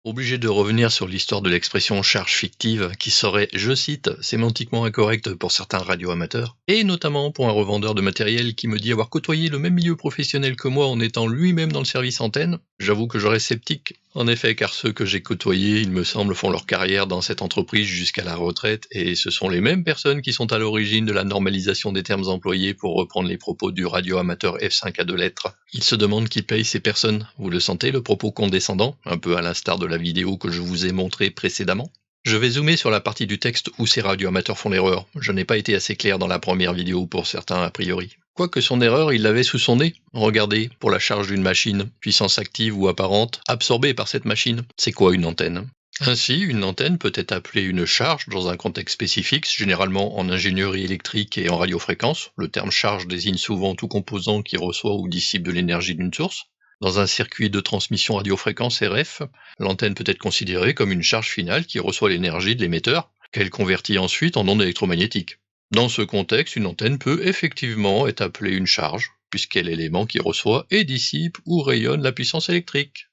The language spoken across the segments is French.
Obligé de revenir sur l'histoire de l'expression charge fictive qui serait, je cite, sémantiquement incorrecte pour certains radioamateurs, et notamment pour un revendeur de matériel qui me dit avoir côtoyé le même milieu professionnel que moi en étant lui-même dans le service antenne, j'avoue que je reste sceptique. En effet, car ceux que j'ai côtoyés, il me semble, font leur carrière dans cette entreprise jusqu'à la retraite, et ce sont les mêmes personnes qui sont à l'origine de la normalisation des termes employés pour reprendre les propos du radioamateur F5 à deux lettres. Il se demande qui paye ces personnes. Vous le sentez, le propos condescendant, un peu à l'instar de la vidéo que je vous ai montrée précédemment? Je vais zoomer sur la partie du texte où ces radioamateurs font l'erreur. Je n'ai pas été assez clair dans la première vidéo pour certains a priori. Quoique son erreur, il l'avait sous son nez. Regardez, pour la charge d'une machine, puissance active ou apparente, absorbée par cette machine. C'est quoi une antenne? Ainsi, une antenne peut être appelée une charge dans un contexte spécifique, généralement en ingénierie électrique et en radiofréquence. Le terme charge désigne souvent tout composant qui reçoit ou dissipe de l'énergie d'une source. Dans un circuit de transmission radiofréquence RF, l'antenne peut être considérée comme une charge finale qui reçoit l'énergie de l'émetteur, qu'elle convertit ensuite en ondes électromagnétiques. Dans ce contexte, une antenne peut effectivement être appelée une charge, puisqu'elle est l'élément qui reçoit et dissipe ou rayonne la puissance électrique.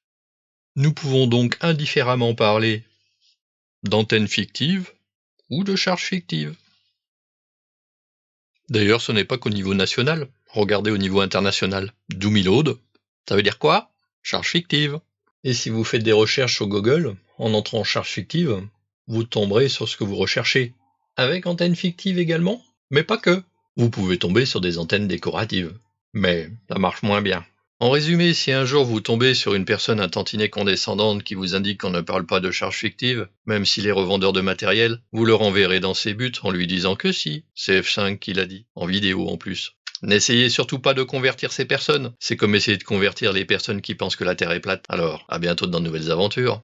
Nous pouvons donc indifféremment parler d'antenne fictive ou de charge fictive. D'ailleurs, ce n'est pas qu'au niveau national. Regardez au niveau international. Doomilode, ça veut dire quoi? Charge fictive. Et si vous faites des recherches sur Google, en entrant charge fictive, vous tomberez sur ce que vous recherchez. Avec antenne fictive également, mais pas que. Vous pouvez tomber sur des antennes décoratives. Mais ça marche moins bien. En résumé, si un jour vous tombez sur une personne un tantinet condescendante qui vous indique qu'on ne parle pas de charge fictive, même s'il est revendeur de matériel, vous le renverrez dans ses buts en lui disant que si, c'est F5 qui l'a dit, en vidéo en plus. N'essayez surtout pas de convertir ces personnes, c'est comme essayer de convertir les personnes qui pensent que la Terre est plate. Alors, à bientôt dans de nouvelles aventures.